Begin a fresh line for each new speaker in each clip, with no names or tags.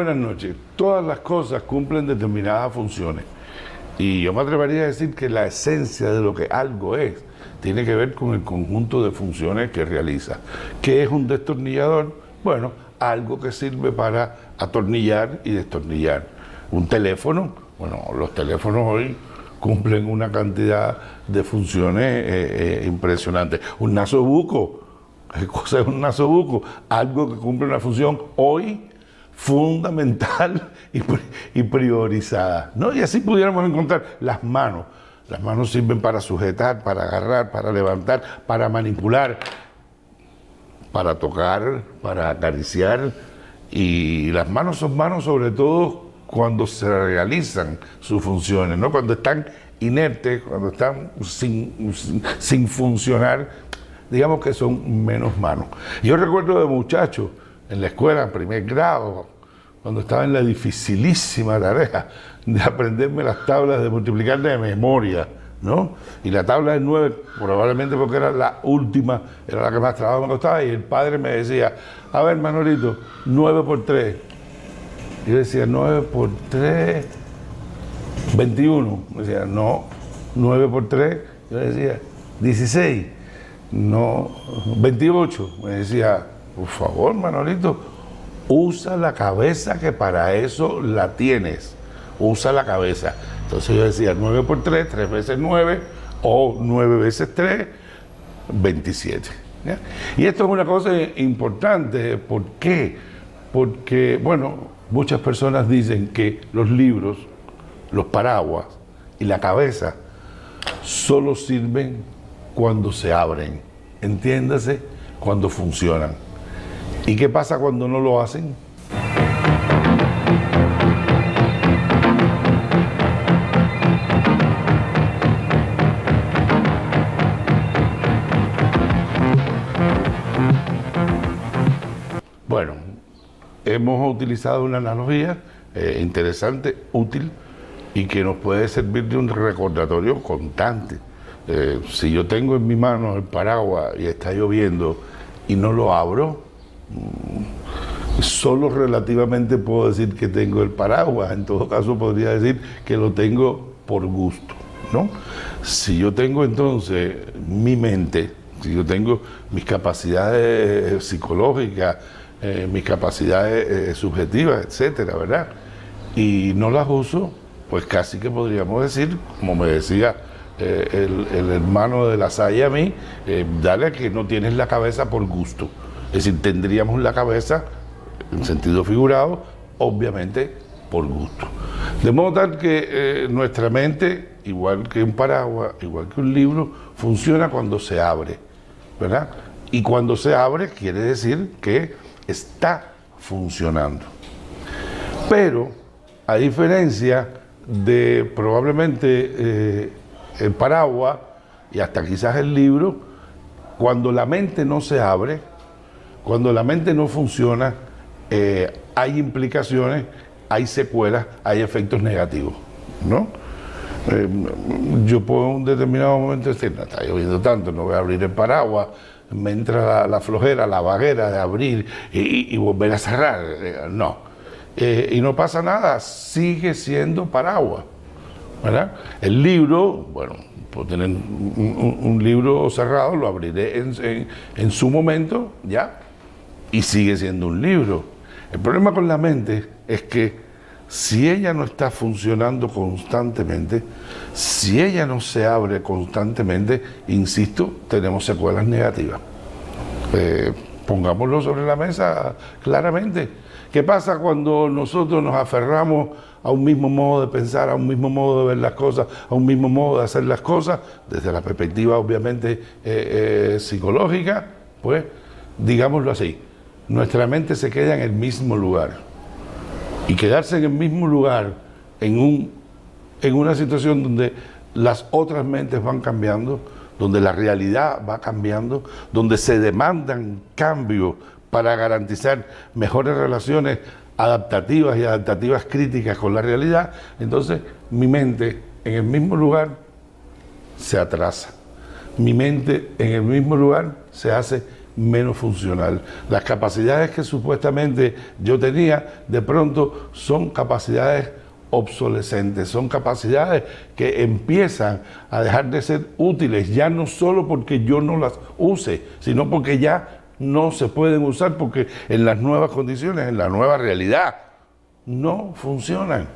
buenas noches. Todas las cosas cumplen determinadas funciones. Y yo me atrevería a decir que la esencia de lo que algo es tiene que ver con el conjunto de funciones que realiza. ¿Qué es un destornillador? Bueno, algo que sirve para atornillar y destornillar. Un teléfono, bueno, los teléfonos hoy cumplen una cantidad de funciones impresionantes. Un nasobuco, ¿qué cosa es un nasobuco? Algo que cumple una función hoy fundamental y priorizada, ¿no? Y así pudiéramos encontrar las manos. Las manos sirven para sujetar, para agarrar, para levantar, para manipular, para tocar, para acariciar. Y las manos son manos sobre todo cuando se realizan sus funciones, ¿no? Cuando están inertes, cuando están sin funcionar, digamos que son menos manos. Yo recuerdo de muchacho en la escuela, en primer grado, cuando estaba en la dificilísima tarea de aprenderme las tablas de multiplicar de memoria, ¿no? Y la tabla del 9, probablemente porque era la última, era la que más trabajo me costaba, y el padre me decía, a ver, Manolito, 9 por 3. Y yo decía, 9 por 3, 21. Me decía, no, 9 por 3. Yo decía, 16. No, 28. Me decía, por favor, Manolito, usa la cabeza, que para eso la tienes. Usa la cabeza. Entonces yo decía 9 por 3, 3 veces 9, o 9 veces 3, 27. ¿Ya? Y esto es una cosa importante. ¿Por qué? Porque, bueno, muchas personas dicen que los libros, los paraguas y la cabeza solo sirven cuando se abren. Entiéndase, cuando funcionan. ¿Y qué pasa cuando no lo hacen? Bueno, hemos utilizado una analogía interesante, útil, y que nos puede servir de un recordatorio constante. Si yo tengo en mi mano el paraguas y está lloviendo y no lo abro, solo relativamente puedo decir que tengo el paraguas. En todo caso podría decir que lo tengo por gusto, ¿no? Si yo tengo entonces mi mente, si yo tengo mis capacidades psicológicas, mis capacidades subjetivas, etcétera, ¿verdad? Y no las uso, pues casi que podríamos decir, como me decía el hermano de la Salle a mí, dale que no tienes la cabeza por gusto. Es decir, tendríamos la cabeza, en sentido figurado, obviamente por gusto. De modo tal que nuestra mente, igual que un paraguas, igual que un libro, funciona cuando se abre, ¿verdad? Y cuando se abre quiere decir que está funcionando. Pero, a diferencia de probablemente el paraguas y hasta quizás el libro, cuando la mente no se abre, cuando la mente no funciona, hay implicaciones, hay secuelas, hay efectos negativos, ¿no? Yo puedo en un determinado momento decir, no está lloviendo tanto, no voy a abrir el paraguas, me entra la flojera, la vaguera de abrir y volver a cerrar. No. Y no pasa nada, sigue siendo paraguas, ¿verdad? El libro, bueno, puedo tener un libro cerrado, lo abriré en su momento, ¿ya? Y sigue siendo un libro. El problema con la mente es que si ella no está funcionando constantemente, si ella no se abre constantemente, insisto, tenemos secuelas negativas. Pongámoslo sobre la mesa claramente. ¿Qué pasa cuando nosotros nos aferramos a un mismo modo de pensar, a un mismo modo de ver las cosas, a un mismo modo de hacer las cosas, desde la perspectiva obviamente psicológica? Pues, digámoslo así, nuestra mente se queda en el mismo lugar. Y quedarse en el mismo lugar, en una situación donde las otras mentes van cambiando, donde la realidad va cambiando, donde se demandan cambios para garantizar mejores relaciones adaptativas y adaptativas críticas con la realidad, entonces mi mente en el mismo lugar se atrasa. Mi mente en el mismo lugar se hace menos funcional. Las capacidades que supuestamente yo tenía, de pronto son capacidades obsolescentes, son capacidades que empiezan a dejar de ser útiles, ya no solo porque yo no las use, sino porque ya no se pueden usar, porque en las nuevas condiciones, en la nueva realidad, no funcionan.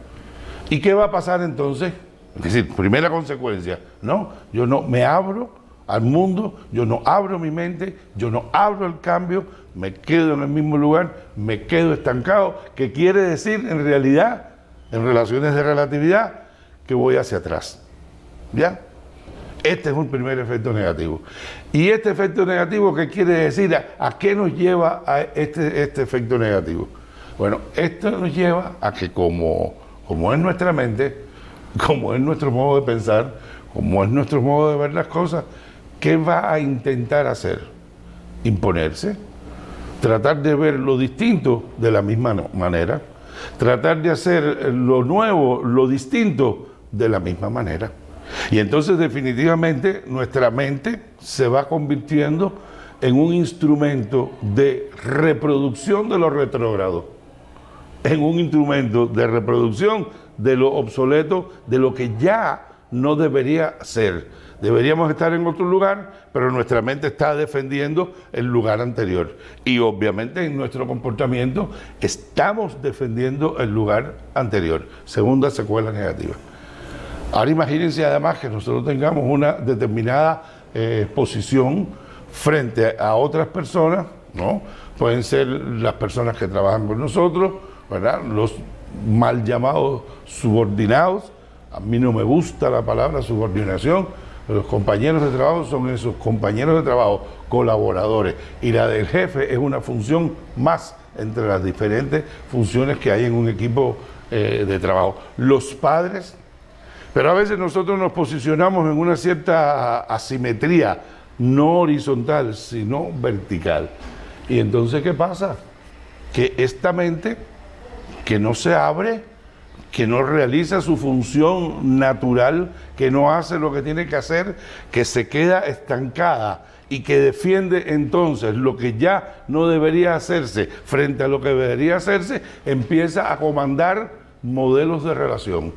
¿Y qué va a pasar entonces? Es decir, primera consecuencia, no, yo no me abro al mundo, yo no abro mi mente, yo no abro el cambio, me quedo en el mismo lugar, me quedo estancado, que quiere decir en realidad, en relaciones de relatividad, que voy hacia atrás. ¿Ya? Este es un primer efecto negativo. ¿Y este efecto negativo qué quiere decir? ¿A qué nos lleva a este efecto negativo? Bueno, esto nos lleva a que como es nuestra mente, como es nuestro modo de pensar, como es nuestro modo de ver las cosas, ¿qué va a intentar hacer? Imponerse, tratar de ver lo distinto de la misma manera, tratar de hacer lo nuevo, lo distinto de la misma manera. Y entonces definitivamente nuestra mente se va convirtiendo en un instrumento de reproducción de lo retrógrado, en un instrumento de reproducción de lo obsoleto, de lo que ya no debería ser. Deberíamos estar en otro lugar, pero nuestra mente está defendiendo el lugar anterior. Y obviamente en nuestro comportamiento estamos defendiendo el lugar anterior. Segunda secuela negativa. Ahora imagínense además que nosotros tengamos una determinada posición frente a otras personas, ¿no? Pueden ser las personas que trabajan con nosotros, ¿verdad? Los mal llamados subordinados. A mí no me gusta la palabra subordinación. Los compañeros de trabajo son esos compañeros de trabajo, colaboradores. Y la del jefe es una función más entre las diferentes funciones que hay en un equipo de trabajo. Los padres, pero a veces nosotros nos posicionamos en una cierta asimetría, no horizontal, sino vertical. Y entonces, ¿qué pasa? Que esta mente que no se abre, que no realiza su función natural, que no hace lo que tiene que hacer, que se queda estancada y que defiende entonces lo que ya no debería hacerse frente a lo que debería hacerse, empieza a comandar modelos de relación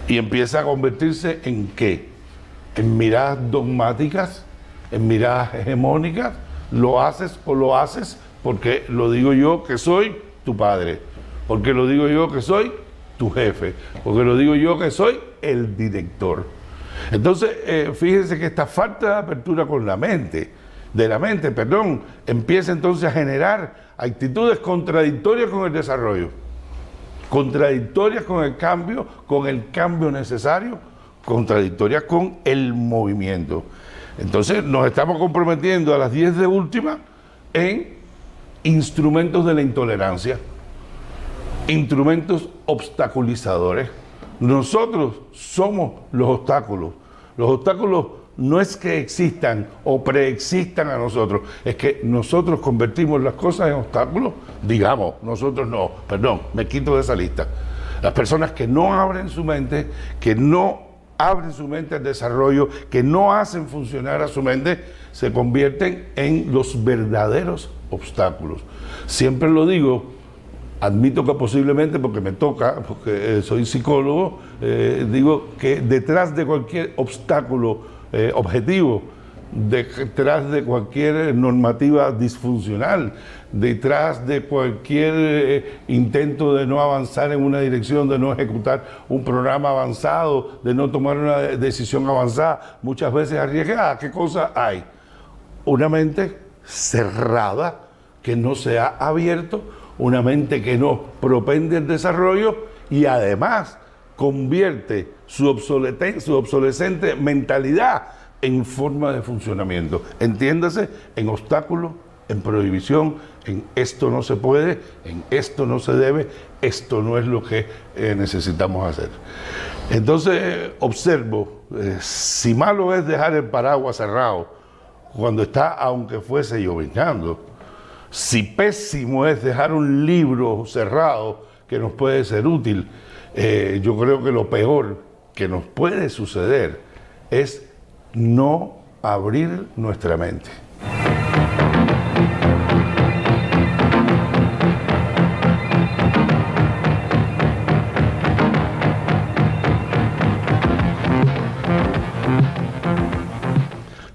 y empieza a convertirse en ¿qué? En miradas dogmáticas, en miradas hegemónicas. Lo haces o lo haces porque lo digo yo que soy tu padre, porque lo digo yo que soy tu jefe, porque lo digo yo que soy el director. Entonces, fíjense que esta falta de apertura con la mente, empieza entonces a generar actitudes contradictorias con el desarrollo, contradictorias con el cambio necesario, contradictorias con el movimiento. Entonces, nos estamos comprometiendo a las 10 de última en instrumentos de la intolerancia, instrumentos obstaculizadores. Nosotros somos los obstáculos. Los obstáculos no es que existan o preexistan a nosotros, es que nosotros convertimos las cosas en obstáculos. Digamos, nosotros no, perdón, me quito de esa lista. Las personas que no abren su mente, al desarrollo, que no hacen funcionar a su mente, se convierten en los verdaderos obstáculos. Siempre lo digo, admito que posiblemente, porque me toca, porque soy psicólogo, digo que detrás de cualquier obstáculo objetivo, detrás de cualquier normativa disfuncional, detrás de cualquier intento de no avanzar en una dirección, de no ejecutar un programa avanzado, de no tomar una decisión avanzada, muchas veces arriesgada, ¿qué cosa hay? Una mente cerrada que no se ha abierto, una mente que no propende el desarrollo y además convierte su obsolescente mentalidad en forma de funcionamiento. Entiéndase, en obstáculo, en prohibición, en esto no se puede, en esto no se debe, esto no es lo que necesitamos hacer. Entonces observo, si malo es dejar el paraguas cerrado cuando está, aunque fuese lloviznando, si pésimo es dejar un libro cerrado que nos puede ser útil, yo creo que lo peor que nos puede suceder es no abrir nuestra mente.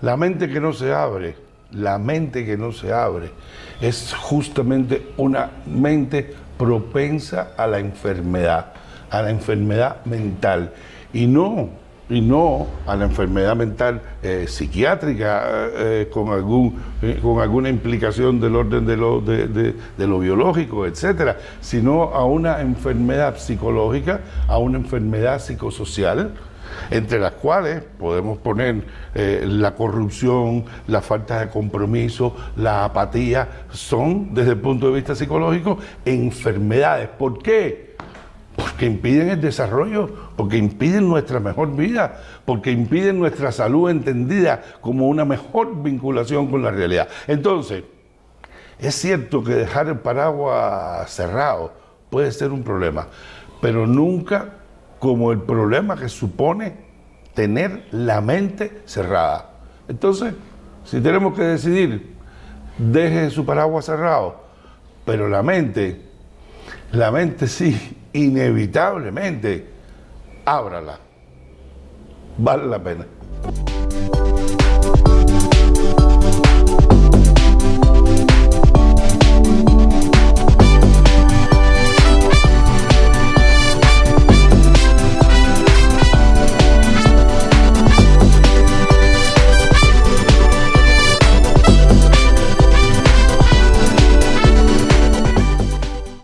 La mente que no se abre, la mente que no se abre, es justamente una mente propensa a la enfermedad mental, y no a la enfermedad mental psiquiátrica con alguna implicación del orden de lo biológico, etcétera, sino a una enfermedad psicológica, a una enfermedad psicosocial, entre las cuales podemos poner la corrupción, la falta de compromiso, la apatía. Son, desde el punto de vista psicológico, enfermedades. ¿Por qué? Porque impiden el desarrollo, porque impiden nuestra mejor vida, porque impiden nuestra salud entendida como una mejor vinculación con la realidad. Entonces, es cierto que dejar el paraguas cerrado puede ser un problema, pero nunca como el problema que supone tener la mente cerrada. Entonces, si tenemos que decidir, deje su paraguas cerrado, pero la mente sí, inevitablemente, ábrala. Vale la pena.